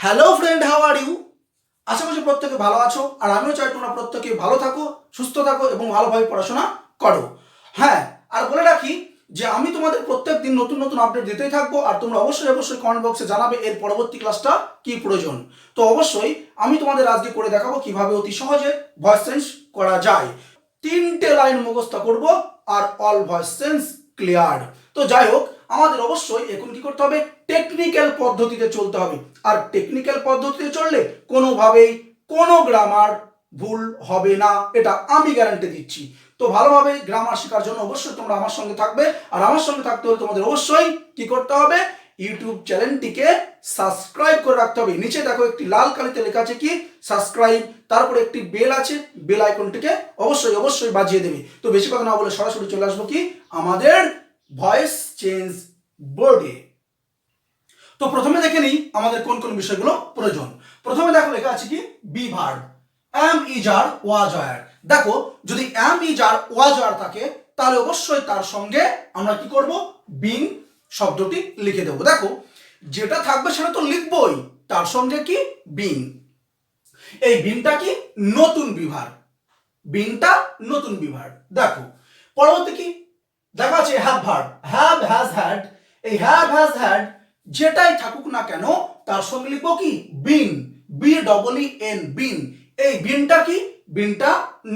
Hello friend, how are you? আশা করছি প্রত্যেকে ভালো আছো, আর আমিও চাই তোমরা প্রত্যেকে ভালো থাকো, সুস্থ থাকো এবং ভালোভাবে পড়াশোনা করো। হ্যাঁ, আর বলে রাখি যে আমি তোমাদের প্রত্যেক দিন নতুন নতুন আপডেট দিতেই থাকবো, আর তোমরা অবশ্যই অবশ্যই কমেন্ট বক্সে জানাবে এর পরবর্তী ক্লাসটা কি প্রয়োজন। তো অবশ্যই আমি তোমাদের আজকে করে দেখাবো কিভাবে অতি সহজে ভয়েস চেঞ্জ করা যায়। 3টে লাইন মুখস্থ করব আর অল ভয়েস চেঞ্জ ক্লিয়ার। তো যাই হোক, আমাদের অবশ্যই এখন কি করতে হবে, টেকনিক্যাল পদ্ধতিতে চলতে হবে। আর টেকনিক্যাল পদ্ধতিতে চললে কোনোভাবেই কোনো গ্রামার ভুল হবে না, এটা আমি গ্যারান্টি দিচ্ছি। তো ভালোভাবে গ্রামার শেখার জন্য অবশ্যই তোমরা আমার সঙ্গে থাকবে, আর আমার সঙ্গে থাকতে হলে তোমাদের অবশ্যই কি করতে হবে, ইউটিউব চ্যানেলটিকে সাবস্ক্রাইব করে রাখতে হবে। নিচে দেখো একটি লাল কালিতে লেখা আছে কি সাবস্ক্রাইব, তারপরে একটি বেল আছে, বেল আইকনটিকে অবশ্যই অবশ্যই বাজিয়ে দেবে। তো বেশি কথা না বলে সরাসরি চলে আসবো কি আমাদের ভয়েস চেঞ্জ বোর্ডে। তো প্রথমে দেখে নিই আমাদের কোন কোন বিষয়গুলো প্রয়োজন। প্রথমে দেখো লেখা আছে কি বি ভার্ব, এম ইজ আর ওয়াজ আর। দেখো, যদি এম ইজ আর ওয়াজ আর থাকে তাহলে অবশ্যই তার সঙ্গে আমরা কি করব, বিং শব্দটি লিখে দেবো। দেখো, যেটা থাকবে সেটা তো লিখবই, তার সঙ্গে কি বিং। এই বিংটা কি নতুন বিভার, বিংটা নতুন বিভার। দেখো পরবর্তী কি দেখা আছে have verb, have has had. এই হ্যাভ হ্যাজ হ্যাড যেটাই থাকুক না কেন তার সঙ্গে লিখবো কি বিন, বি ডবল ই এন, বিন। এই বিনটা কি, বিনটা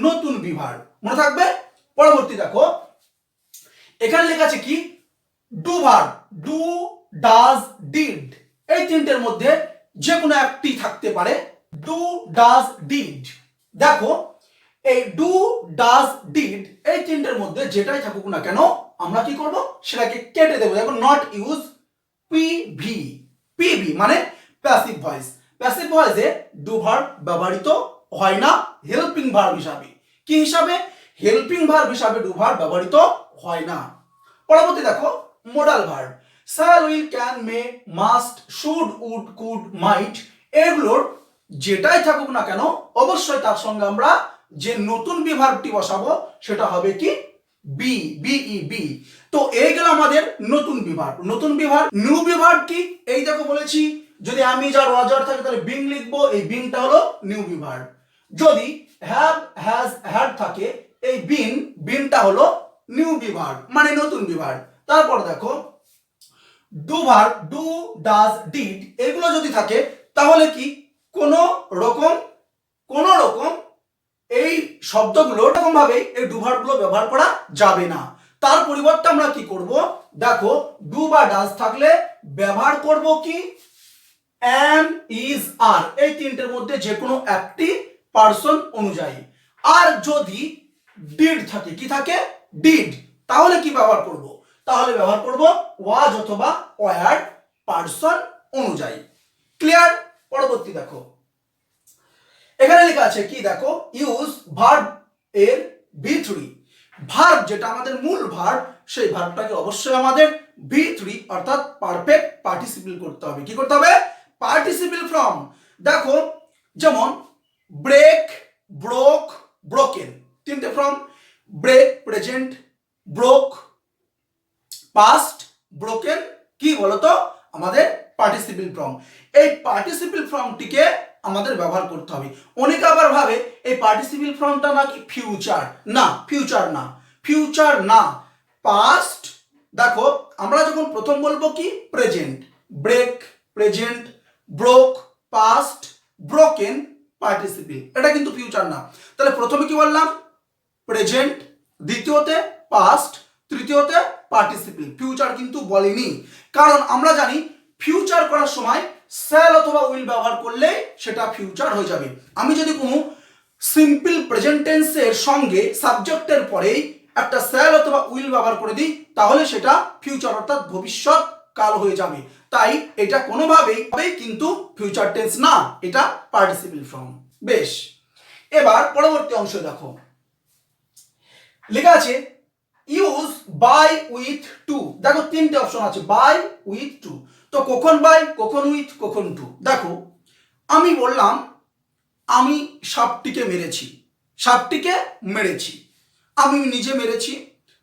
নতুন বিভার, মনে থাকবে। পরবর্তী দেখো, এখানে লেখা আছে কি do verb, do does did. এই তিনটের মধ্যে যে কোনো একটি থাকতে পারে, ডু ডাজ ডিড। দেখো, এই ডু ডাজ ডিড এই তিনটের মধ্যে যেটাই থাকুক না কেন আমরা কি করব, সেটাকে কেটে দেবো। দেখো, নট ইউজ পিভি, পিভি মানে প্যাসিভ ভয়েস। প্যাসিভ ভয়েসে ডু ভার্ব ব্যবহৃত হয় না হেল্পিং ভার্ব হিসাবে। কি হিসাবে? হেল্পিং ভার্ব হিসাবে ডু ভার্ব ব্যবহৃত হয় না। পরবর্তী দেখো modal verb, shall, will, can, may, must, should, would, could, might. এগুলোর যেটাই থাকুক না কেন অবশ্যই তার সঙ্গে আমরা যে নতুন বিভার্বটি বসাবো সেটা হবে কি বি, বিই, বি। তো এই গেল আমাদের নতুন বিভার্ব। নতুন বিভার্ব। নিউ বিভার্ব কি, এই দেখো বলেছি যদি আমি যার ওয়াজার থাকে তাহলে বিং লিখবো, এই বিংটা হলো নিউ বিভার্ব। যদি হ্যাভ হ্যাজ হ্যাড থাকে এই বিন, বিনটা হলো নিউ বিভার্ব মানে নতুন বিভার্ব। তারপর দেখো do verb, do does did এগুলো যদি থাকে তাহলে কি কোনো রকম এই শব্দগুলো এরকম ভাবে এই ডু ভার্ব গুলো ব্যবহার করা যাবে না। তার পরিবর্তে আমরা কি করব, দেখো ডু বা ডাজ থাকলে ব্যবহার করব কি এম, ইজ, আর। এই তিনটের মধ্যে যে কোনো একটি পার্সন অনুযায়ী। আর যদি ডিড থাকে, কি থাকে ডিড, তাহলে কি ব্যবহার করব, তাহলে ব্যবহার করব ওয়াজ অথবা ওয়ার পার্সন অনুযায়ী। ক্লিয়ার? পরবর্তী দেখো, এখানে লেখা আছে কি দেখো ইউজ ভার্ব এর V3। ভার্ব যেটা আমাদের মূল ভার্ব সেই ভার্বটাকে অবশ্যই আমাদের V3 অর্থাৎ পারফেক্ট পার্টিসিপল করতে হবে। কি করতে হবে? Participle form. দেখো যেমন ব্রেক, ব্রোক, ব্রোকেন, তিনটে ফর্ম। Break present, broke past, broken কি বলতো আমাদের পার্টিসিপল ফর্ম। এই পার্টিসিপল ফর্মটিকে আমাদের ব্যবহার করতে হবে। অনেকে আবার ভাবে এই পার্টিসিপল ফর্মটা নাকি ফিউচার। না, ফিউচার না, ফিউচার না, পাস্ট। দেখো আমরা যখন প্রথম বলবো কি present, break present, broke past, broken participle, এটা কিন্তু ফিউচার না। তাহলে প্রথমে কি বললাম প্রেজেন্ট, দ্বিতীয়তে পাস্ট, তৃতীয়তে পার্টিসিপল, ফিউচার কিন্তু বলিনি। কারণ আমরা জানি ফিউচার করার সময় শ্যাল অথবা উইল ব্যবহার করলে সেটা ফিউচার হয়ে যাবে। আমি যদি কোনো সিম্পল প্রেজেন্ট টেন্সের সঙ্গে সাবজেক্টের পরেই একটা শ্যাল অথবা উইল ব্যবহার করে দিই তাহলে সেটা ফিউচার অর্থাৎ ভবিষ্যৎ কাল হয়ে যাবে। তাই এটা কোনোভাবেই কিন্তু ফিউচার টেন্স না, এটা পার্টিসিপল ফর্ম। বেশ, এবার পরবর্তী অংশ দেখো লেখা আছে ইউজ বাই উইথ টু। দেখো তিনটে অপশন আছে, বাই, উইথ, টু। তো কখন বাই, কখন উইথ, কখন টু। দেখো আমি বললাম আমি সাপটিকে মেরেছি, সাপটিকে মেরেছি, আমি নিজে মেরেছি,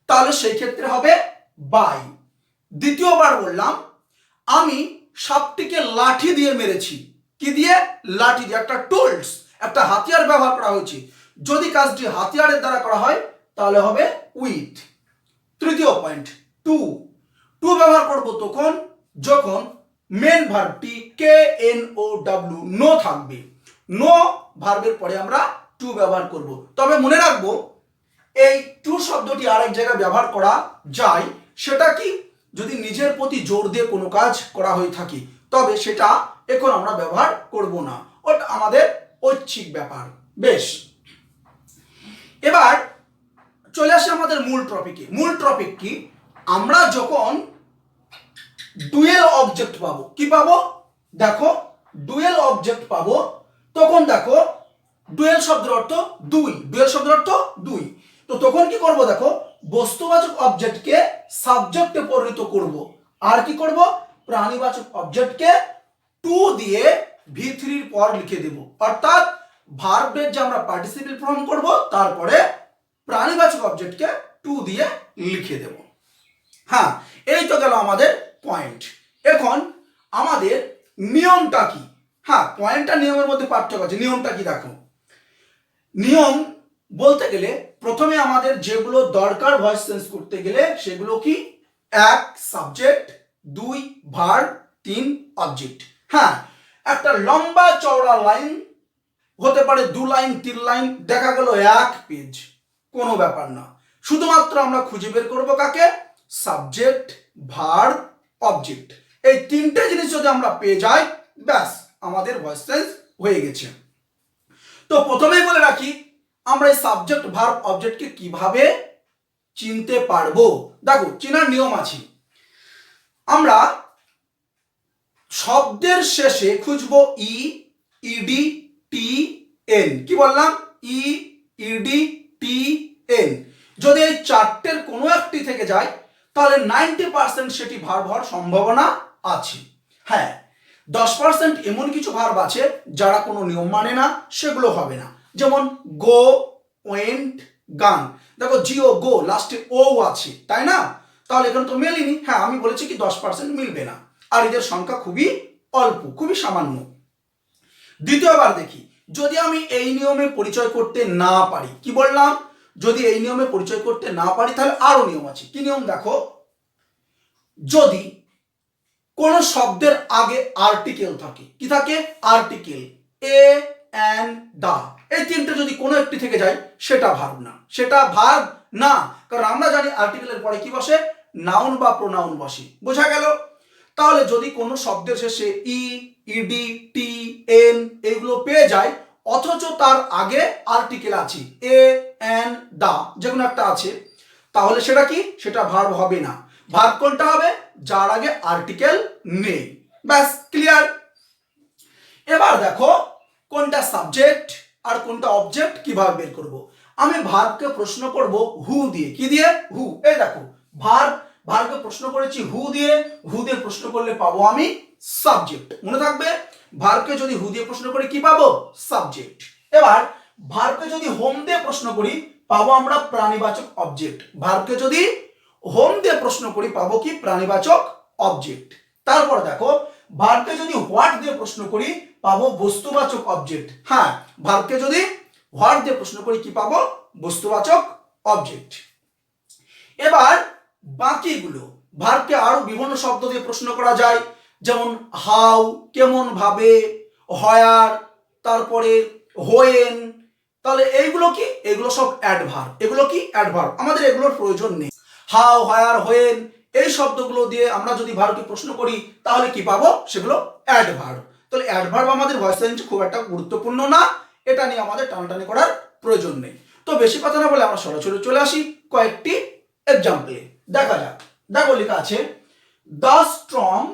তাহলে সেই ক্ষেত্রে হবে বাই। দ্বিতীয়বার বললাম আমি সাপটিকে লাঠি দিয়ে মেরেছি, কি দিয়ে? লাঠি দিয়ে, একটা টুলস, একটা হাতিয়ার ব্যবহার করা হয়েছে। যদি কাজটি হাতিয়ারের দ্বারা করা হয় তাহলে হবে উইথ। তৃতীয় পয়েন্ট, টু। টু ব্যবহার করব তখন যখন মেন ভার্বটি K N O W know থাকবে। নো ভার্বের পরে আমরা টু ব্যবহার করব। তবে মনে রাখবো এই টু শব্দটি আরেক জায়গায় ব্যবহার করা যায়, সেটা কি? যদি নিজের প্রতি জোর দিয়ে কোনো কাজ করা হয়ে থাকে, তবে সেটা এখন আমরা ব্যবহার করব না, ওটা আমাদের ঐচ্ছিক ব্যাপার। বেশ, এবার চলে আসে আমাদের মূল টপিকে। মূল টপিক কি? আমরা যখন ডুয়েল অবজেক্ট পাবো, কি পাবো? দেখো, ডুয়েল অবজেক্ট পাবো, তখন দেখো ডুয়েল শব্দের অর্থ দুই। ডুয়েল শব্দের অর্থ দুই। তো তখন কি করব? দেখো, বস্তুবাচক অবজেক্টকে সাবজেক্টে পরিণত করব। আর কি করব? প্রাণীবাচক অবজেক্টকে টু দিয়ে ভি3 পর লিখে দেব। অর্থাৎ ভার্বের যে আমরা পার্টিসিপল ফর্ম করব, তারপরে প্রাণীবাচক অবজেক্টকে টু দিয়ে লিখে দেব। হ্যাঁ, এই তো গেল আমাদের পয়েন্ট। এখন আমাদের নিয়মটা কি? হ্যাঁ, পয়েন্টটা নিয়মের মধ্যে পার্থক্য আছে। নিয়মটা কি? দেখো, নিয়ম বলতে গেলে প্রথমে আমাদের যেগুলো দরকার ভয়েস চেঞ্জ করতে গেলে, সেগুলো কি? 1 সাবজেক্ট, 2 ভার্ব, 3 অবজেক্ট। হ্যাঁ, একটা লম্বা চওড়া লাইন হতে পারে 2 লাইন 3 লাইন, দেখা গেল 1 পেজ, কোনো ব্যাপার না। শুধুমাত্র আমরা খুঁজে বের করব কাকে? Subject, verb, object. এই তিনটে জিনিস যদি আমরা পেয়ে যাই, ব্যাস আমাদের ভয়েস চেঞ্জ হয়ে গেছে। তো প্রথমেই বলে রাখি, আমরা এই সাবজেক্ট, ভার্ব, অবজেক্টকে কিভাবে চিনতে পারবো। দেখো, চেনার নিয়ম আছে। আমরা শব্দের শেষে খুঁজবো ই, ইডি, টি, এন। কি বললাম? ই, ইডি, টি, এন। যদি এই চারটের কোনো একটি থেকে যায়, তাহলে 90% সেটি ভার্ব হওয়ার সম্ভাবনা আছে। হ্যাঁ, 10% এমন কিছু ভার্ব আছে যারা কোনো নিয়ম মানে না, সেগুলো হবে না। যেমন গো, ওয়েন্ট, গান। দেখো, জিও, গো, লাস্টে ও আছে, তাই না? তাহলে এখানে তো মেলেনি। হ্যাঁ, আমি বলেছি কি 10% মিলবে না, আর এদের সংখ্যা খুবই অল্প, খুবই সামান্য। দ্বিতীয়বার দেখি, যদি আমি এই নিয়মে পরিচয় করতে না পারি, কি বললাম? যদি এই নিয়মে পরিচয় করতে না পারি, তাহলে আরো নিয়ম আছে। কি নিয়ম? দেখো, যদি কোন শব্দের আগে আর্টিকেল থাকে, কি থাকে? আর্টিকেল, এ, এন, দা, এই তিনটে যদি কোনো একটি থেকে যায়, সেটা ভার্ব না। সেটা ভার্ব না, কারণ আমরা জানি আর্টিকেলের পরে কি বসে? নাউন বা প্রোনাউন বসে। বোঝা গেল? তাহলে যদি কোনো শব্দের শেষে ই, ইডি, টি, এন এইগুলো পেয়ে যায়, অথচ তার আগে আর্টিকেল আছে, এ, এন, দা, যে কোনো একটা আছে, তাহলে সেটা কি? সেটা ভার্ব হবে না। ভার্ব কোনটা হবে? যার আগে আর্টিকেল নেই। ব্যাস, ক্লিয়ার। এবার দেখো, কোনটা সাবজেক্ট আর কোনটা অবজেক্ট কিভাবে বের করব। আমি ভার্বকে প্রশ্ন করব হু দিয়ে। কি দিয়ে? হু। এই দেখো, ভার্বকে প্রশ্ন করেছি হু দিয়ে। হু দিয়ে প্রশ্ন করলে পাবো আমি সাবজেক্ট। মনে থাকবে, ভার্বকে যদি হু দিয়ে প্রশ্ন করি কি পাবো? সাবজেক্ট। এবার ভার্বকে যদি হোম দিয়ে প্রশ্ন করি, পাবো আমরা প্রাণীবাচক অবজেক্ট। ভার্বকে যদি হোম দিয়ে প্রশ্ন করি, পাবো কি? প্রাণীবাচক অবজেক্ট। তারপর দেখো, ভার্বকে যদি হোয়াট দিয়ে প্রশ্ন করি, পাবো বস্তুবাচক অবজেক্ট। হ্যাঁ, ভার্বকে যদি হোয়াট দিয়ে প্রশ্ন করি, কি পাবো? বস্তুবাচক অবজেক্ট। এবার বাকিগুলো, ভার্বকে আরো বিভিন্ন শব্দ দিয়ে প্রশ্ন করা যায়, যেমন হাউ, কেমন ভাবে, হোয়ার, তারপরে হোয়েন। তাহলে এইগুলো কি? এগুলো সব অ্যাডভার্ব। এগুলো কি? অ্যাডভার্ব। আমাদের এগুলোর প্রয়োজন নেই। হাউ, হোয়ার, হোয়েন এই শব্দগুলো দিয়ে আমরা যদি ভার্বকে প্রশ্ন করি, তাহলে কি পাবো? সেগুলো অ্যাডভার্ব। তাহলে অ্যাডভার্ব আমাদের ভয়েস চেঞ্জে খুব একটা গুরুত্বপূর্ণ না, এটা নিয়ে আমাদের টানাটানি করার প্রয়োজন নেই। তো বেশি কথা না বলে আমরা সরাসরি চলে আসি কয়েকটি এক্সাম্পলে। দেখা যাক। দেখো, লেখা আছে the storm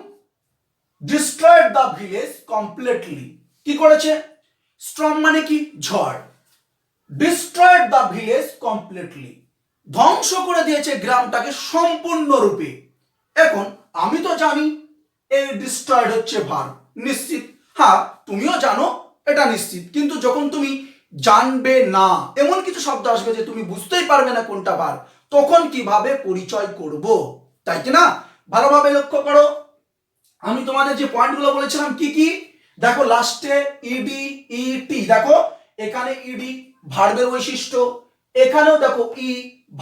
destroyed the village completely. কি করেছে? স্টর্ম মানে কি? ঝড়। ডিস্ট্রয়েড দ্য ভিলেজ কমপ্লিটলি, ধ্বংস করে দিয়েছে গ্রামটাকে সম্পূর্ণরূপে। এখন আমি তো জানি এই ডিস্ট্রয়েড হচ্ছে ভার্ব, নিশ্চিত। হ্যাঁ, তুমিও জানো এটা নিশ্চিত। কিন্তু যখন তুমি জানবে না, এমন কিছু শব্দ আসবে যে তুমি বুঝতেই পারবে না কোনটা ভার্ব, তখন কিভাবে পরিচয় করব? তাই কি না? ভালোভাবে লক্ষ্য করো, আমি তোমাদের যে পয়েন্টগুলো বলেছিলাম কি কি? দেখো লাস্টে ইডি ইটি, দেখো এখানে ইডি ভার্বের বৈশিষ্ট্য, এখানেও দেখো ই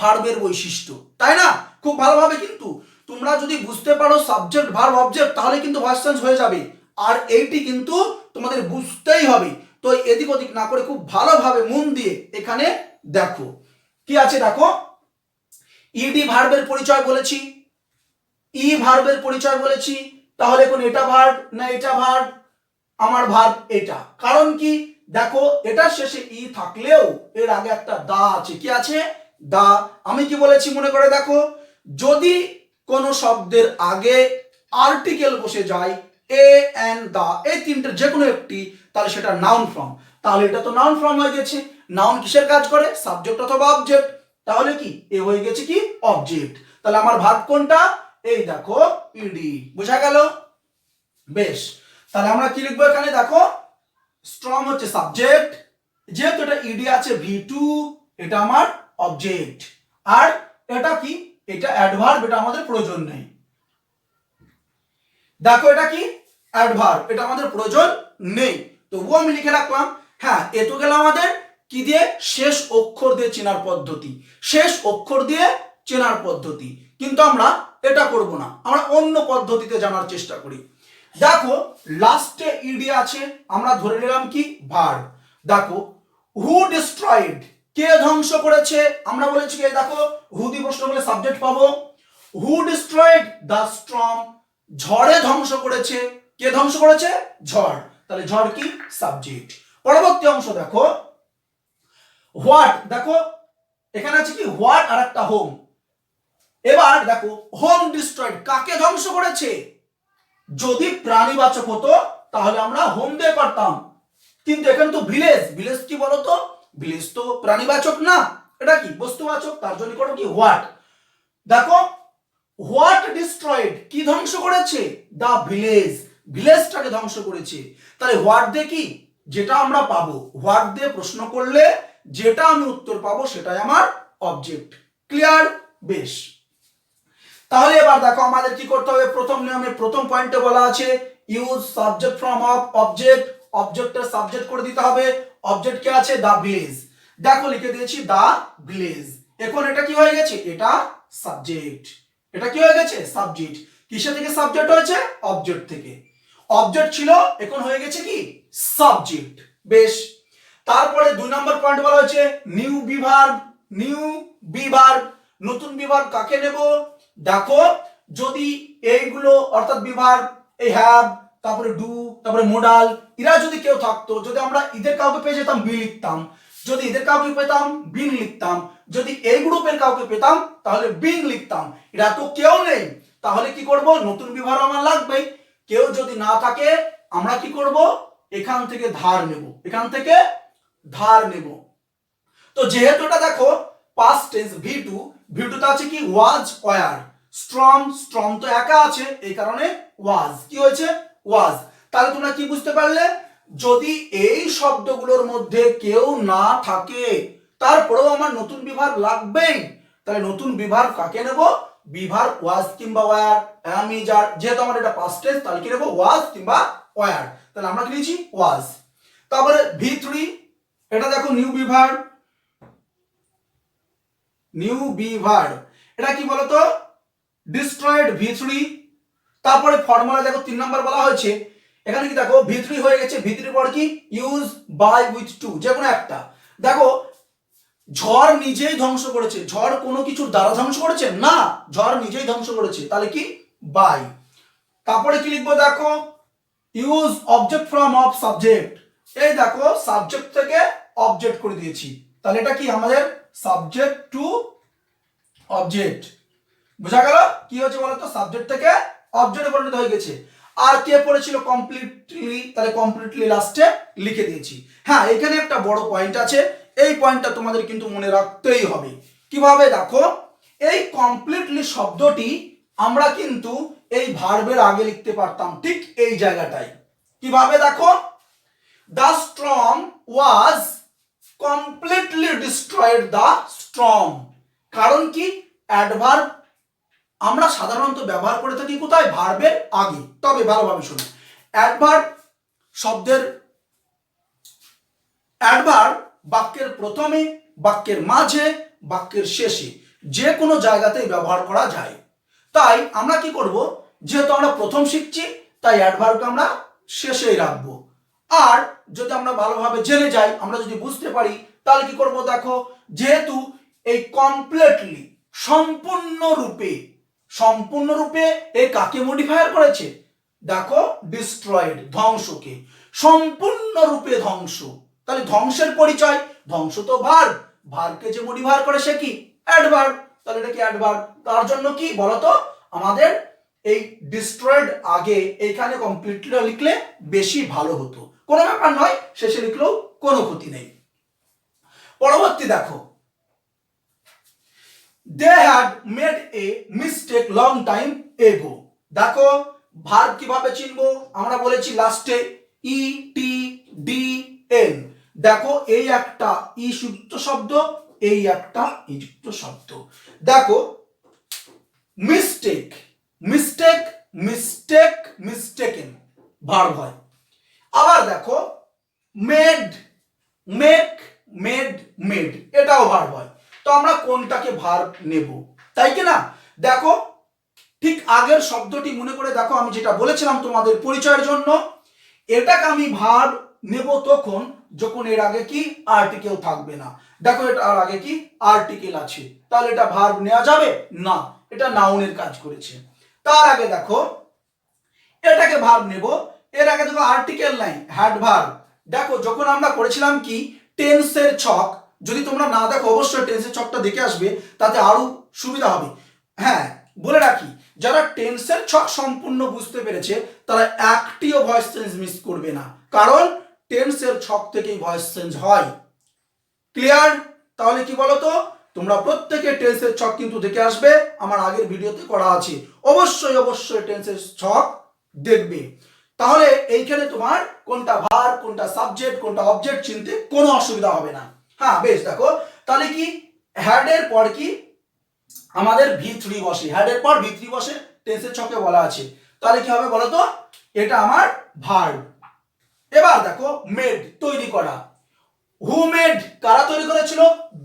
ভার্বের বৈশিষ্ট্য, তাই না? খুব ভালোভাবে কিন্তু তোমরা যদি বুঝতে পারো সাবজেক্ট ভার্ব অবজেক্ট, তাহলে কিন্তু ভয়েস চেঞ্জ হয়ে যাবে। আর এইটি কিন্তু তোমাদের বুঝতেই হবে। তো এদিক ওদিক না করে খুব ভালোভাবে মন দিয়ে এখানে দেখো কি আছে। দেখো ইডি ভার্বের পরিচয় বলেছি, ই ভার্বের পরিচয় বলেছি, তাহলে এখন এটা ভার্ব না এটা ভার্ব? আমার ভার্ব এটা। কারণ কি, দেখো এটার শেষে ই থাকলেও এর আগে একটা দা আছে। কি আছে? দা। আমি কি বলেছি মনে করে দেখো, যদি কোনো শব্দের আগে আর্টিকেল বসে যায়, এ এন্ড দা, এই তিনটের যে কোনো একটি, তাহলে সেটা নাউন ফর্ম। তাহলে এটা তো নাউন ফর্ম হয়ে গেছে। নাউন কিসের কাজ করে? সাবজেক্ট অথবা অবজেক্ট। তাহলে কি এ হয়ে গেছে কি অবজেক্ট। তাহলে আমার ভার্ব কোনটা? এই দেখো ইডি। বোঝা গেল? বেশ, তাহলে আমরা কি লিখবো এখানে? দেখো স্ট্রং হচ্ছে সাবজেক্ট, যেহেতু এটা ইডি আছে V2, এটা আমার অবজেক্ট। আর এটা কি? এটা অ্যাডভার্ব, এটা আমাদের প্রয়োজন নেই। দেখো এটা কি অ্যাডভার্ব, এটা আমাদের প্রয়োজন নেই, তবুও আমি লিখে রাখলাম। হ্যাঁ, এ তো গেল আমাদের কি দিয়ে? শেষ অক্ষর দিয়ে চেনার পদ্ধতি। শেষ অক্ষর দিয়ে চেনার পদ্ধতি, কিন্তু আমরা এটা করব না, আমরা অন্য পদ্ধতিতে জানার চেষ্টা করি। দেখো লাস্টে ইডি আছে, আমরা ধরে নিলাম কি ভার্ব। দেখো হু ডিস্ট্রয়েড, কে ধ্বংস করেছে? আমরা বলেছি কি, দেখো হু দিয়ে প্রশ্ন করলে সাবজেক্ট পাবো। হু ডিস্ট্রয়েড দ্য স্টর্ম, ঝড়ে ধ্বংস করেছে। কে ধ্বংস করেছে? ঝড়। তাহলে ঝড় কি? সাবজেক্ট। পরবর্তী অংশ দেখো হোয়াট, দেখো এখানে আছে কি হোয়াট আর একটা হোম। এবার দেখো হোম ডিস্ট্রয়েড, কাকে ধ্বংস করেছে? যদি প্রাণীবাচক হতো তাহলে আমরা হোম দিয়ে করতাম, কিন্তু এখানে তো ভিলেজ। ভিলেজ কি বলতো? ভিলেজ তো প্রাণীবাচক না, এটা কি বস্তুবাচক, তার জন্য করো কি হোয়াট। দেখো হোয়াট ডিস্ট্রয়েড, কি ধ্বংস করেছে? দা ভিলেজ, ভিলেজটাকে ধ্বংস করেছে। তাহলে হোয়াট দিয়ে কি, যেটা আমরা পাবো, হোয়াট দিয়ে প্রশ্ন করলে যেটা আমি উত্তর পাবো সেটাই আমার অবজেক্ট। ক্লিয়ার? বেশ, তাহলে এবার দেখো আমাদের কি করতে হবে। প্রথম নিয়মে প্রথম পয়েন্টে বলা আছে use subject from of object, অবজেক্টের সাবজেক্ট করে দিতে হবে। অবজেক্ট কে আছে? দা ভিলেজ। দেখো লিখে দিয়েছি দা ভিলেজ। এখন এটা কি হয়ে গেছে? এটা সাবজেক্ট। এটা কি হয়ে গেছে? সাবজেক্ট। কিসে থেকে সাবজেক্ট হয়েছে? অবজেক্ট থেকে। অবজেক্ট ছিল, এখন হয়ে গেছে কি সাবজেক্ট। বেশ, তারপরে 2 নম্বর পয়েন্ট বলা হয়েছে নিউ বিভার্ব। নিউ বিভার্ব, নতুন বিভার্ব কাকে নেব? দেখো যদি এইগুলো অর্থাৎ বিভার্ব, এই হ্যাভ, তারপরে ডু, তারপরে মোডাল, এরা যদি কেউ থাকতো, যদি আমরা এদের কাউকে পেয়ে যেতাম বি লিখতাম, যদি এদের কাউকে পেতাম বিন লিখতাম, যদি এই গ্রুপের কাউকে পেতাম তাহলে বিং লিখতাম। এরা তো কেউ নেই, তাহলে কি করব? নতুন বিভার্ব আমার লাগবেই। কেউ যদি না থাকে আমরা কি করব? এখান থেকে ধার নেব, এখান থেকে ধার নেব। তো যেহেতু এটা দেখো পাস্ট টেন্স V2, V2 তে আছে কি ওয়াজ ওয়্যার। স্ট্রং, স্ট্রং তো একা আছে, এই কারণে ওয়াজ কি হয়েছে? ওয়াজ। তাহলে তোমরা কি বুঝতে পারলে? যদি এই শব্দগুলোর মধ্যে কেউ না থাকে তারপরেও আমার নতুন বিভার্ব লাগবেই, তাহলে নতুন বিভার্ব কাকে নেব? বিভার্ব ওয়াজ কিংবা ওয়্যার, অ্যাম, ইজ, আর। যেহেতু আমার এটা পাস্ট টেন্স তাহলে কি নেব? ওয়াজ কিংবা ওয়্যার। তাহলে আমরা কি নিয়েছি? ওয়াজ। তারপরে V3, এটা দেখো নিউ বিভার্ব। নিউ বিভার্ব এটা কি বলতো? Destroyed V3। তারপরে ফর্মুলা দেখো 3 নাম্বার বলা হয়েছে, এখানে কি দেখো V3 হয়ে গেছে, V3 পর কি ইউজ বাই উইথ টু, যে কোনো একটা। দেখো ঝড় নিজেই ধ্বংস করেছে, ঝড় কোনো কিছুর দ্বারা ধ্বংস করেছে না, ঝড় নিজেই ধ্বংস করেছে, তাহলে কি বাই। তারপরে কি লিখবো? দেখো use object from of subject. এই দেখো সাবজেক্ট থেকে অবজেক্ট করে দিয়েছি, তাহলে এটা কি আমাদের সাবজেক্ট টু অবজেক্ট। বোঝা গেল? কি হচ্ছে বলতো? সাবজেক্ট থেকে অবজেক্টে পরিণত হয়ে গেছে। আর কে পড়েছিল কমপ্লিটলি, তাহলে কমপ্লিটলি লাস্টে লিখে দিয়েছি। হ্যাঁ, এখানে একটা বড় পয়েন্ট আছে, এই পয়েন্টটা তোমাদের কিন্তু মনে রাখতেই হবে। কিভাবে? দেখো এই কমপ্লিটলি শব্দটি আমরা কিন্তু এই ভার্বের আগে লিখতে পারতাম, ঠিক এই জায়গাটায়। কিভাবে? দেখো the storm was completely destroyed the storm. কারণ কি অ্যাডভার্ব আমরা সাধারণত ব্যবহার করে থাকি কোথায়? ভার্বের আগে। তবে ভালোভাবে শোনো, অ্যাডভার্ব শব্দের অ্যাডভার্ব বাক্যের প্রথমে, বাক্যের মাঝে, বাক্যের শেষে যে কোনো জায়গাতেই ব্যবহার করা যায়। তাই আমরা কি করব, যেহেতু আমরা প্রথম শিখছি তাই অ্যাডভার্বকে আমরা শেষেই রাখবো। আর যদি আমরা ভালোভাবে জেনে যাই, আমরা যদি বুঝতে পারি, তাহলে কি করব দেখো, যেহেতু এই কমপ্লিটলি সম্পূর্ণরূপে এই কাকে মডিফায়ার করেছে, দেখো ডিস্ট্রয়েড ধ্বংসকে, সম্পূর্ণরূপে ধ্বংস, তাহলে ধ্বংসের পরিচয়, ধ্বংস তো ভার্বকে যে মডিফায়ার করে সে কি অ্যাডভার্ব, তাহলে এটা কি অ্যাডভার্ব। তার জন্য কি বলতো, আমাদের এই ডিস্ট্রয়েড আগে এইখানে কমপ্লিটলি লিখলে বেশি ভালো হতো, কোনো ব্যাপার নয়, শেষে লিখলেও কোনো ক্ষতি নেই। পরবর্তী দেখো, they had made a mistake long time ago. দেখো ভার্ব কিভাবে চিনবো, আমরা বলেছি লাস্টে ই টি ডি এন। দেখো এই একটা ই যুক্ত শব্দ, এই একটা ই যুক্ত শব্দ। দেখো মিস্টেকেন ভার্ব হয়। আবার দেখো মেড এটাও ভার্ব হয়। তো আমরা কোনটাকে ভার্ব নেব, তাই কি না? দেখো ঠিক আগের শব্দটি মনে করে দেখো, আমি যেটা বলেছিলাম তোমাদের পরিচয়ের জন্য, এটাকে আমি ভার্ব নেব তখন যখন এর আগে কি আর্টিকেল থাকবে না। দেখো এটার আগে কি আর্টিকেল আছে, তাহলে এটা ভার্ব নেওয়া যাবে না, এটা নাউনের কাজ করেছে। তার আগে দেখো এটাকে ভার্ব নেব, এর আগে দেখো আর্টিকেল নাই, হ্যাড ভার্ব। দেখো যখন আমরা করেছিলাম কি টেন্সের ছক, যদি তোমরা না দেখো অবশ্যই টেন্সের ছকটা দেখে আসবে, তাতে আরো সুবিধা হবে। হ্যাঁ বলে রাখি, যারা টেন্সের ছক সম্পূর্ণ বুঝতে পেরেছে তারা একটিও ভয়েস চেঞ্জ মিস করবে না, কারণ টেন্সের ছক থেকেই ভয়েস চেঞ্জ হয়। ক্লিয়ার? তাহলে কি বলতো, তোমরা প্রত্যেকে টেন্সের ছক কিন্তু দেখে আসবে, আমার আগের ভিডিওতে করা আছে, অবশ্যই টেন্সের ছক দেখবে। তাহলে এইখানে তোমার কোনটা ভার্ব, কোনটা সাবজেক্ট, কোনটা অবজেক্ট চিনতে কোনো অসুবিধা হবে না। হ্যাঁ বেশ, দেখো তাহলে কি হ্যাড এর পর কি আমাদের V3 বসে, হ্যাড এর পর V3 বসে, টেন্সের ছকে বলা আছে, তাহলে কি হবে বলতো, এটা আমার ভার্ব। এবার দেখো মেড তৈরি করা, হু মেড কারা তৈরি করেছিল,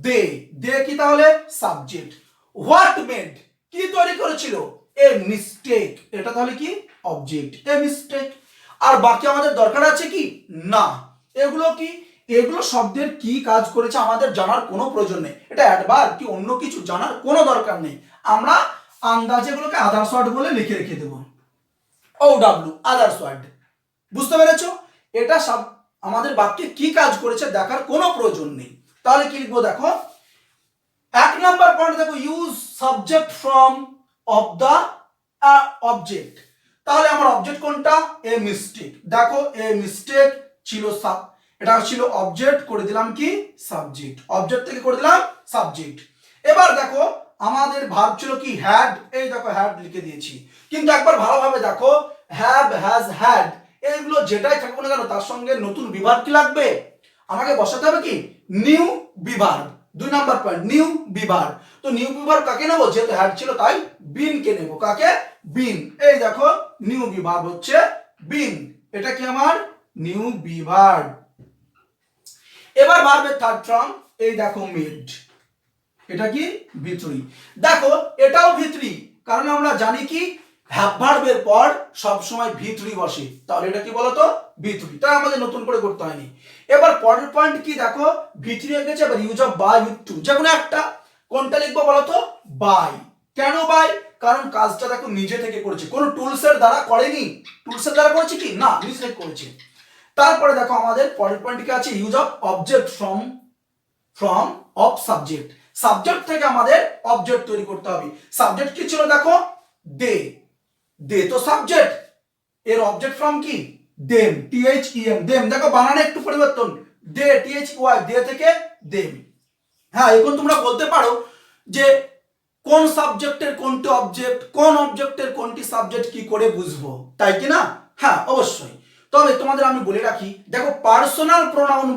দে কি তাহলে সাবজেক্ট। হোয়াট মেড কি তৈরি করেছিল, এ মিস্টেক, এটা তাহলে কি অবজেক্ট, এ মিস্টেক। আর বাকি আমাদের দরকার আছে কি না, এগুলো শব্দের কি কাজ করেছে আমাদের জানার কোনো প্রয়োজন নেই, এটা অ্যাডভার্ব কি অন্য কিছু জানার কোনো দরকার নেই, আমরা আন্দাজে এগুলোকে আদার্স ওয়ার্ড বলে লিখে রেখে দেব, OW আদার্স ওয়ার্ড। বুঝতে পেরেছো? এটা সব আমাদের বাক্যে কি কাজ করেছে দেখার কোনো প্রয়োজন নেই। তাহলে কি লিখবো দেখো, এক নাম্বার পয়েন্ট দেখো, use subject from of the object. তাহলে আমার অবজেক্ট কোনটা, এ মিস্টেক। দেখো এ মিস্টেক ছিল এটা ছিল অবজেক্ট, করে দিলাম কি সাবজেক্ট, অবজেক্ট থেকে করে দিলাম সাবজেক্ট। এবার দেখো আমাদের ভার্ব ছিল কি হ্যাড, এই দেখো হ্যাড লিখে দিয়েছি, কিন্তু একবার ভালোভাবে দেখো হ্যাভ, হ্যাজ, হ্যাড এইগুলো যেটাই থাকবে না কেন তার সঙ্গে নতুন বিভার্ব কি লাগবে, আমাকে বসাতে হবে কি new be verb. 2 number point new be verb. তো নিউ বিভার্ব কাকে নেব, যেহেতু হ্যাড ছিল তাই বিন কে নেব, কাকে বিন। এই দেখো নিউ বিভার্ব হচ্ছে বিন, এটা কি আমার নিউ বিভার্ব। এবার ভার্বের থার্ড ফর্ম, এই দেখো মেড, এটা কি V3। দেখো এটাও V3, কারণ আমরা জানি কি হ্যাভ ভার্বের পর সব সময় V3 বসে, তাহলে এটা কি বলতো V3, তাই আমাদের নতুন করে করতে হয়নি। এবার পরের পয়েন্ট কি দেখো V3 হয়ে গেছে, এবার use of by with to, যে কোনো একটা, কোনটা লিখবো বলতো বাই। কেন বাই, কারণ কাজটা দেখো নিজে থেকে করেছে, কোনো টুলসের দ্বারা করেনি, টুলসের দ্বারা করেছে কি না, নিজে থেকে করেছে। তারপরে দেখো আমাদের পরের পয়েন্ট কি আছে, use of object from of subject, subject থেকে আমাদের অবজেক্ট তৈরি করতে হবে। সাবজেক্ট কি ছিল দেখো দে তো সাবজেক্ট, এর অবজেক্ট ফ্রম কি দেম, THEM দেম। দেখো বানানে একটু পরিবর্তন, দে THY দে থেকে দেম। হ্যাঁ এখন তোমরা বলতে পারো যে কোন সাবজেক্টের কোনটি অবজেক্ট, কোন অবজেক্টের কোনটি সাবজেক্ট কি করে বুঝবো, তাই কি না? হ্যাঁ অবশ্যই। তবে তোমাদের আমি বলে রাখি, দেখো পার্সোনাল প্রোনাউন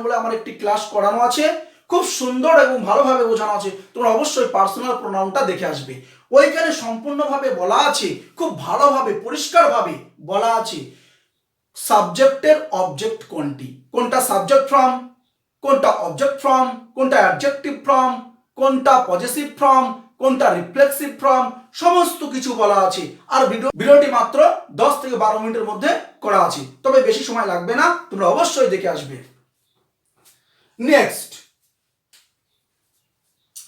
বলে আমার একটি ক্লাস করানো আছে, খুব সুন্দর এবং ভালোভাবে বোঝানো আছে, তোমরা অবশ্যই পার্সোনাল প্রোনাউনটা দেখে আসবে। ওইখানে সম্পূর্ণভাবে বলা আছে, খুব ভালোভাবে পরিষ্কারভাবে বলা আছে সাবজেক্টের অবজেক্ট কোনটি, কোনটা সাবজেক্ট ফর্ম, কোনটা অবজেক্ট ফর্ম, কোনটা অ্যাডজেক্টিভ ফর্ম, কোনটা পজেসিভ ফর্ম, কোনটা রিফ্লেক্সিভ ফর্ম, সমস্ত কিছু বলা আছে। আর ভিডিওটি মাত্র 10 থেকে 12 মিনিটের মধ্যে করা আছে, তবে বেশি সময় লাগবে না, তোমরা অবশ্যই দেখে আসবে। নেক্সট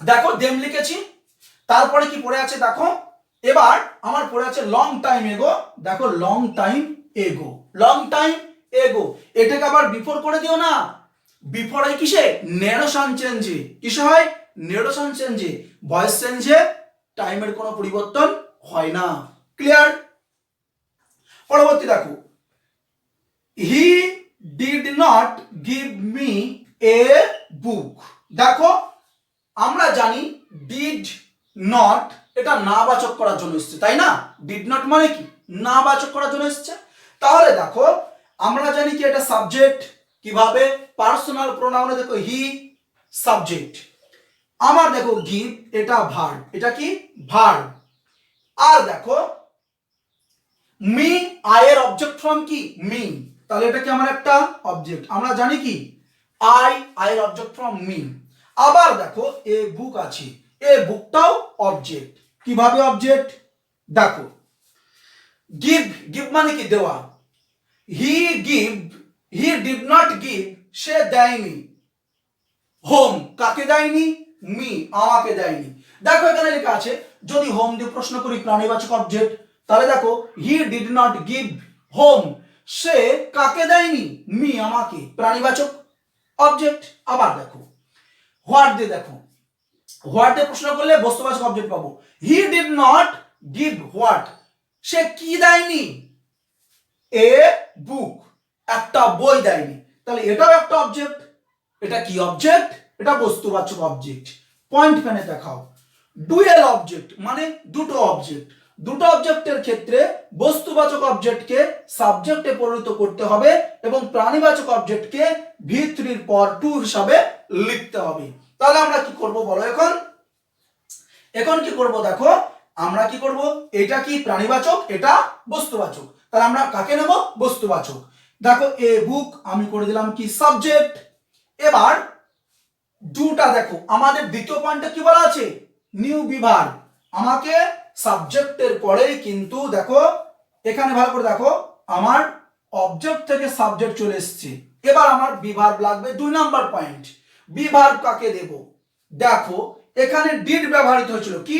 দেখো দেম লিখেছি, তারপরে কি পড়ে আছে দেখো, এবার আমার পড়ে আছে লং টাইম এগো। দেখো long time ago, long time ago, এটাকে আবার বিফোর করে দিও না। বিফোর হয় কিসে? নেরেশন চেঞ্জে। কিসে হয়? নেরেশন চেঞ্জে। ভয়েস চেঞ্জে টাইমের কোনো পরিবর্তন হয় না। ক্লিয়ার? পরবর্তী দেখো, he did not give me a book. দেখো আমরা জানি ডিড নট এটা নাবাচক করার জন্য এসছে, তাই না? ডিড নট মানে কি? নাবাচক করার জন্য এসছে। তাহলে দেখো আমরা জানি কি এটা সাবজেক্ট, কিভাবে? পার্সোনাল প্রোনাউনে দেখো হি সাবজেক্ট, আমার দেখো গিভ এটা ভার্ব, এটা কি? ভার্ব। আর দেখো মি আয়ের অবজেক্ট ফর্ম কি? মি, তাহলে এটা কি আমার একটা অবজেক্ট, আমরা জানি কি আয়ের অবজেক্ট ফর্ম মি। আবার দেখো এ বুক আছে, এ বুকটাও অবজেক্ট। কিভাবে অবজেক্ট? দেখো গিভ, গিভ মানে কি? দেওয়া। He give, he did not give, সে দেয়নি। হোম কাকে দেয়নি? মি, আমাকে দেয়নি। দেখো এখানে লেখা আছে যদি হোম দিয়ে প্রশ্ন করি প্রাণীবাচক অবজেক্ট, তাহলে দেখো he did not give whom, সে কাকে দেয়নি? মি, আমাকে, প্রাণীবাচক অবজেক্ট। আবার দেখো হোয়াট দিয়ে, দেখো হোয়াট দিয়ে প্রশ্ন করলে বস্তুবাচক অবজেক্ট পাবো। He did not give what, সে কি দেয়নি? এ বুক, একটা বই দেয়নি। তাহলে এটাও একটা অবজেক্ট। এটা কি অবজেক্ট? এটা বস্তুবাচক অবজেক্ট। পয়েন্ট পেনে দেখাও। ডুয়েল অবজেক্ট মানে দুটো অবজেক্ট, দুটো অবজেক্টের ক্ষেত্রে বস্তুবাচক অবজেক্টকে সাবজেক্টে পরিণত করতে হবে এবং প্রাণীবাচক অবজেক্টকে V3 পর টু হিসাবে লিখতে হবে। তাহলে আমরা কি করব বলো এখন? এখন কি করব দেখো, আমরা কি করব, এটা কি প্রাণীবাচক, এটা বস্তুবাচক, তাহলে আমরা কাকে নেব? বস্তুবাচক। দেখো এ বুক আমি করে দিলাম কি? সাবজেক্ট। এবার দুটা দেখো আমাদের দ্বিতীয় পয়েন্টে কি বলা আছে? নিউ বিভার। আমাকে সাবজেক্টের পরেই কিন্তু দেখো এখানে ভালো করে দেখো আমার অবজেক্ট থেকে সাবজেক্ট চলে এসেছে। এবার আমার বিভার্ব লাগবে। 2 নাম্বার পয়েন্ট, বিভার্ব কাকে দেব? দেখো এখানে ডিড ব্যবহৃত হয়েছিল, কি?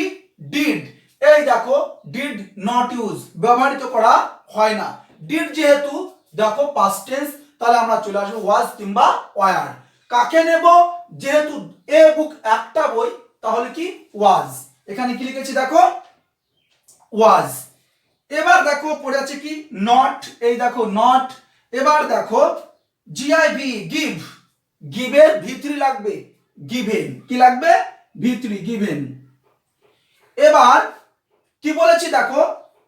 ডিড। এই দেখো ডিড নট ইউজ, ব্যবহৃত করা হয় না। ডিড যেহেতু দেখো পাস্ট টেন্স, তাহলে আমরা চলে আসবো ওয়াজ কিংবা ওয়ার। কাকে নেব? যেহেতু এ বুক একটা বই, তাহলে কি? ওয়াজ। এখানে কি লিখেছি দেখো? ওয়াজ। এবার দেখো পড়ে আছে কি? নট, এই দেখো নট। এবার দেখো জিআইভি গিভ, গিভের V3 লাগবে, গিভেন। কি লাগবে? V3, given. এবার কি বলেছি দেখো,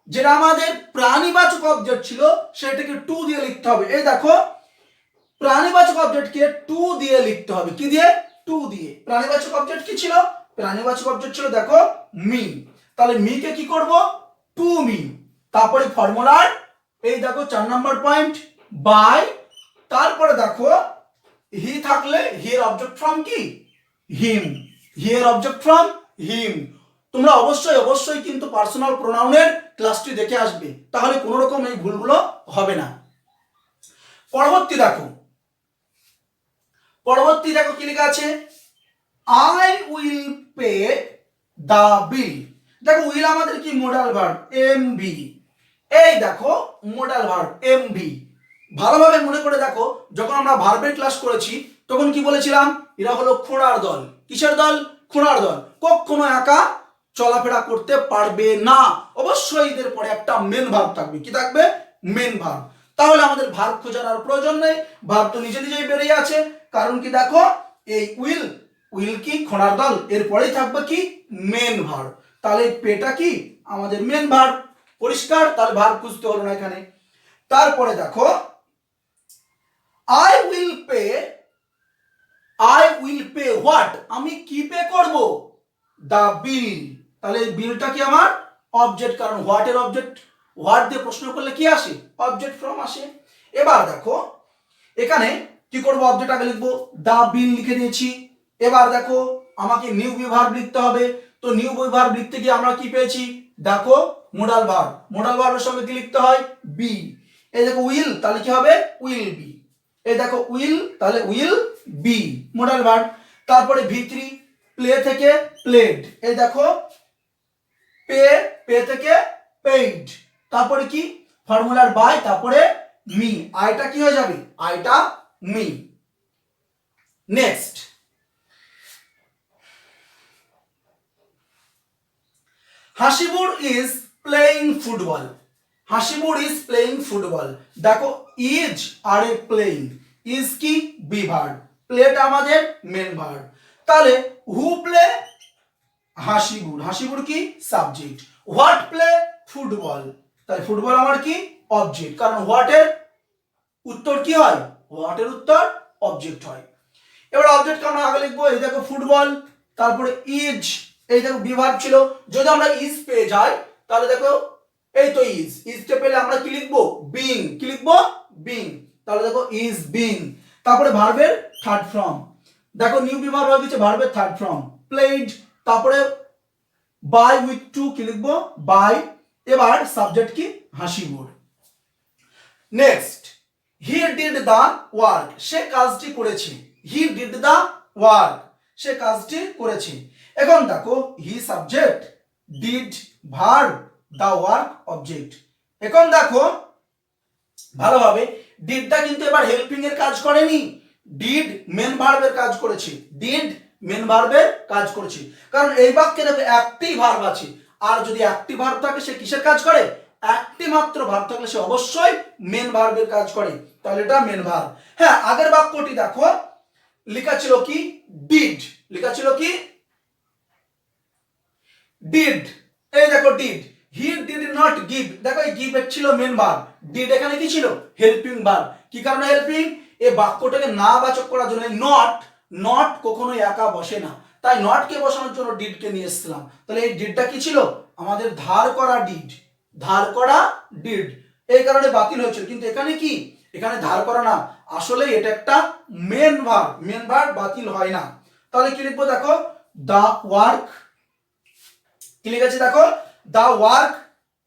যেটা আমাদের প্রাণীবাচক অবজেক্ট ছিল সেটাকে টু দিয়ে লিখতে হবে। এই দেখো প্রাণীবাচক অবজেক্টকে টু দিয়ে লিখতে হবে। কি দিয়ে? টু দিয়ে। প্রাণীবাচক অবজেক্ট কি ছিল? প্রাণীবাচক অবজেক্ট ছিল দেখো মি, তাহলে মি কে কি করব? To me. তারপরে ফর্মুলার এই দেখো 4 নাম্বার পয়েন্ট বাই, তারপরে দেখো হি থাকলে হি এর অবজেক্ট ফ্রম কি? হিম, হি এর অবজেক্ট ফ্রম হিম। তোমরা অবশ্যই অবশ্যই কিন্তু পার্সোনাল প্রোনাউনের ক্লাসটি দেখে আসবে, তাহলে কোনো রকম এই ভুলগুলো হবে না। পরবর্তী দেখো, পরবর্তী দেখো কি লেখা আছে? আই উইল পে দা বিল। দেখো উইল আমাদের কি? Modal verb MV. এই দেখো মোডাল ভার্ব এমভি। ভালোভাবে মনে করে দেখো, যখন আমরা ভার্বের ক্লাস করেছি তখন কি বলেছিলাম? এরা হলো খোঁড়ার দল। কিসের দল? খোঁড়ার দল। কখনো একা চলাফেরা করতে পারবে না, অবশ্যই এদের পরে একটা মেন ভার্ব থাকবে। কি থাকবে? Main verb. তাহলে আমাদের ভার্ব খোঁজার আর প্রয়োজন নেই, ভার্ব তো নিজে নিজেই বেরিয়ে আছে। কারণ কি দেখো এই উইল, উইল কি? খোঁড়ার দল, এরপরেই থাকবে কি? Main verb. তাহলে পেটা কি? আমাদের মেন ভার্ব। পরিষ্কার? তাহলে ভার্ব খুঁজতে হলো না এখানে। তারপরে দেখো I will pay, I will pay what? আমি কি পে করব? দা বিল। তাহলে এই বিলটা কি আমার? অবজেক্ট, কারণ হোয়াট এর অবজেক্ট, হোয়াট দিয়ে প্রশ্ন করলে কি আসে? অবজেক্ট ফ্রম আসে। এবার দেখো এখানে কি করবো, অবজেক্ট আগে লিখবো, দা বিন লিখে দিয়েছি। এবার দেখো আমাকে নিউ বি ভার্ব লিখতে হবে। তো নিউ বি ভার্ব লিখতে গিয়ে আমরা কি পেয়েছি, দেখো মোডাল ভার্ব, মোডাল ভার্বের সঙ্গে কি লিখতে হয়, বি। এই দেখো উইল, তাহলে কি হবে, উইল বি। এই দেখো উইল, তাহলে উইল বি মোডাল ভার্ব। তারপরে ভি3 প্লে থেকে প্লেড, এই দেখো পে, পে থেকে পেইড। তারপরে কি ফর্মুলার বাই, তারপরে মি, আইটা কি হয়ে যাবে, আইটা me. Next Hasibur is playing football, Hasibur is playing football. দেখো ইজ আর এ প্লেইং, ইজ কি বি ভার্ব, প্লেটা আমাদের মেন ভার্ব। তাহলে হু প্লে, হাসিবুর, হাসিবুর কি সাবজেক্ট। হোয়াট প্লে, ফুটবল, তাই ফুটবল আমার কি অবজেক্ট, কারণ হোয়াটের উত্তর কি হয়, হোয়াটের উত্তর অবজেক্ট হয়। এবার অবজেক্ট আমরা আগে লিখবো, এই দেখো ফুটবল, তারপরে ইজ, এই দেখো বি ভার্ব ছিল, যদি আমরা ইজ পেয়ে যাই তাহলে দেখো এই তো ইজ, ইজটা পেলে আমরা কি লিখবো, বিং, কি লিখবো, বিং। তাহলে দেখো ইজ বিং। তারপরে ভার্বের থার্ড ফর্ম, দেখো নিউ বি ভার্ব হয়ে গেছে ভার্বের থার্ড ফর্ম, প্লেড। তারপরে বাই উইথ টু, কি লিখবো, বাই। এবার সাবজেক্ট কি, Hasibur. Next he did the work, সে কাজটি করেছে, হি ডিড দা ওয়ার্ক, সে কাজটি করেছে। এখন দেখো he subject, did verb, the work object. এখন দেখো ভালোভাবে, ডিডটা কিন্তু এবার হেল্পিং এর কাজ করেনি, ডিড মেন ভার্বের কাজ করেছে, ডিড মেন ভার্বের কাজ করেছে। কারণ এই বাক্যে দেখো একটি ভার্ব আছে, আর যদি একটি ভার্ব থাকে সে কিসের কাজ করে, একটি মাত্র ভার্ব থাকলে সে অবশ্যই মেন ভার্বের কাজ করে, তাহলে এটা মেন ভার্ব। হ্যাঁ, আগের বাক্যটি দেখো লেখা ছিল কি, ডিড, লেখা ছিল কি, ডিড। এই দেখো did, he did not give, দেখো এই গিভ ছিল মেন ভার্ব, ডিড এখানে কি ছিল, হেল্পিং ভার্ব। কি কারণে হেল্পিং, এই বাক্যটাকে না বাচক করার জন্য, নট, নট কখনো একা বসে না, তাই নট কে বসানোর জন্য ডিড কে নিয়ে এসেছিলাম। তাহলে এই ডিডটা কি ছিল, আমাদের ধার করা ডিড, ধার করা ডিড, এই কারণে বাতিল হয়েছিল। কিন্তু এখানে কি, এখানে ধার করা না, আসলে এটা একটা মেন ভার্ব, মেন ভার্ব বাতিল হয় না। তাহলে কি লিখবো, দেখো দা ওয়ার্ক, কি লিখেছি দেখো দা ওয়ার্ক।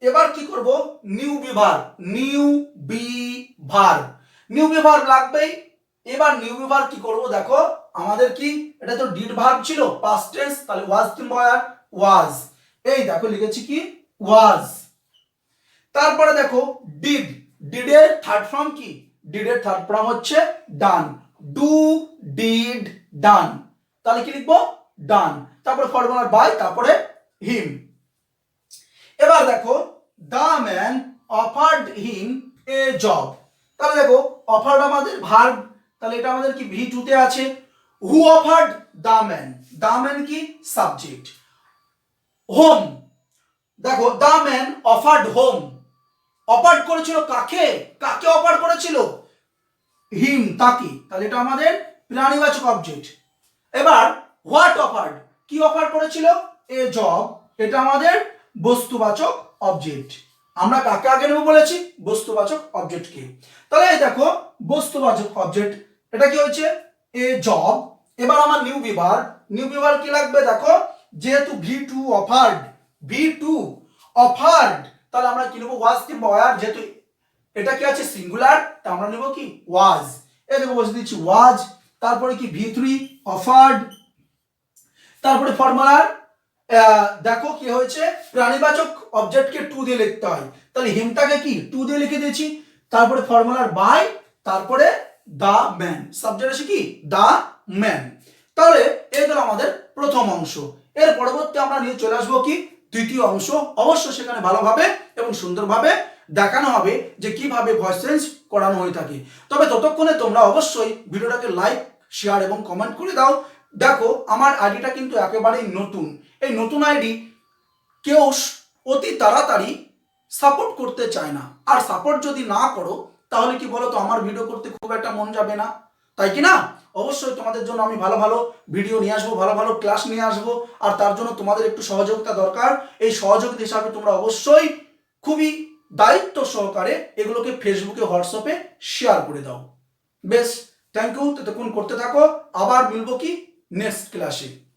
এবার কি করব, new be verb, new be verb, new be verb লাগবেই। এবার নিউ বি ভার্ব কি করব, দেখো আমাদের কি, এটা তো ডিড ভার্ব ছিল পাস্ট টেন্স, তাহলে ওয়াজ কিংবা ওয়াজ, এই দেখো লিখেছি কি ওয়াজ। তারপরে দেখো ডিড, ডিডের থার্ড ফর্ম কি, ডিডের থার্ড ফর্ম হচ্ছে ডান, ডু, ডিড, ডান, তাহলে কি লিখবো, ডান। তারপরে ফর্মুলার বাই, তারপরে হিম। এবার দেখো the man offered him a job, তাহলে দেখো অফার্ড আমাদের ভার্ব, তাহলে এটা আমাদের কি ভি টু তে আছে। Who offered the man, the man কি সাবজেক্ট। হোম, দেখো the man offered whom, offered করেছিল কাকে, কাকে অফার করেছিল, হিম, তাকে, তাহলে এটা আমাদের প্রাণীবাচক অবজেক্ট। এবার হোয়াট অফার্ড, কি অফার করেছিল, এ জব, এটা আমাদের বস্তুবাচক অবজেক্ট। আমরা কাকে আগে নেব বলেছি, বস্তুবাচক অবজেক্টকে। তাহলে এই দেখো বস্তুবাচক অবজেক্ট, এটা কি হয়েছে, এ জব। এবার আমার new be verb, new be verb কি লাগবে, দেখো যেহেতু V two offered, V two offered, তাহলে আমরা কি নেবো, ওয়াজ কিংবা ওয়ার, যেহেতু এটা কি আছে সিঙ্গুলার, তা আমরা নেব কি ওয়াজ। এই দেখো বসে দিচ্ছি ওয়াজ। তারপরে কি ভি থ্রি অফার্ড, তারপরে ফর্মুলার দেখো কি হয়েছে, প্রাণীবাচক অবজেক্টকে টু দিয়ে লিখতে হয়, তাহলে হিমটাকে কি টু দিয়ে লিখে দিয়েছি। তারপরে ফর্মুলার বাই, তারপরে দা ম্যান, সাবজেক্ট আছে কি দা ম্যান। তাহলে এই হলো আমাদের প্রথম অংশ। এর পরবর্তী আমরা নিয়ে চলে আসবো কি দ্বিতীয় অংশ। অবশ্য সেখানে ভালোভাবে এবং সুন্দরভাবে দেখানো হবে যে কিভাবে ভয়েস চেঞ্জ করানো হয়ে থাকে। তবে ততক্ষণে তোমরা অবশ্যই ভিডিওটাকে লাইক, শেয়ার এবং কমেন্ট করে দাও। দেখো আমার আইডিটা কিন্তু একেবারেই নতুন, এই নতুন আইডি কেউ অতি তাড়াতাড়ি সাপোর্ট করতে চায় না, আর সাপোর্ট যদি না করো তাহলে কি বলো তো, আমার ভিডিও করতে খুব একটা মন যাবে না, তাই কি না? অবশ্যই তোমাদের জন্য আমি ভালো ভালো ভিডিও নিয়ে আসবো, ভালো ভালো ক্লাস নিয়ে আসবো, আর তার জন্য তোমাদের একটু সহযোগিতা দরকার। এই সহযোগিতা হিসাবে তোমরা অবশ্যই খুবই দায়িত্ব সহকারে এগুলোকে ফেসবুকে হোয়াটসঅ্যাপে শেয়ার করে দাও। বেশ, থ্যাংক ইউ, ততক্ষণ করতে থাকো। আবার মিলবো কি নেক্সট ক্লাসে।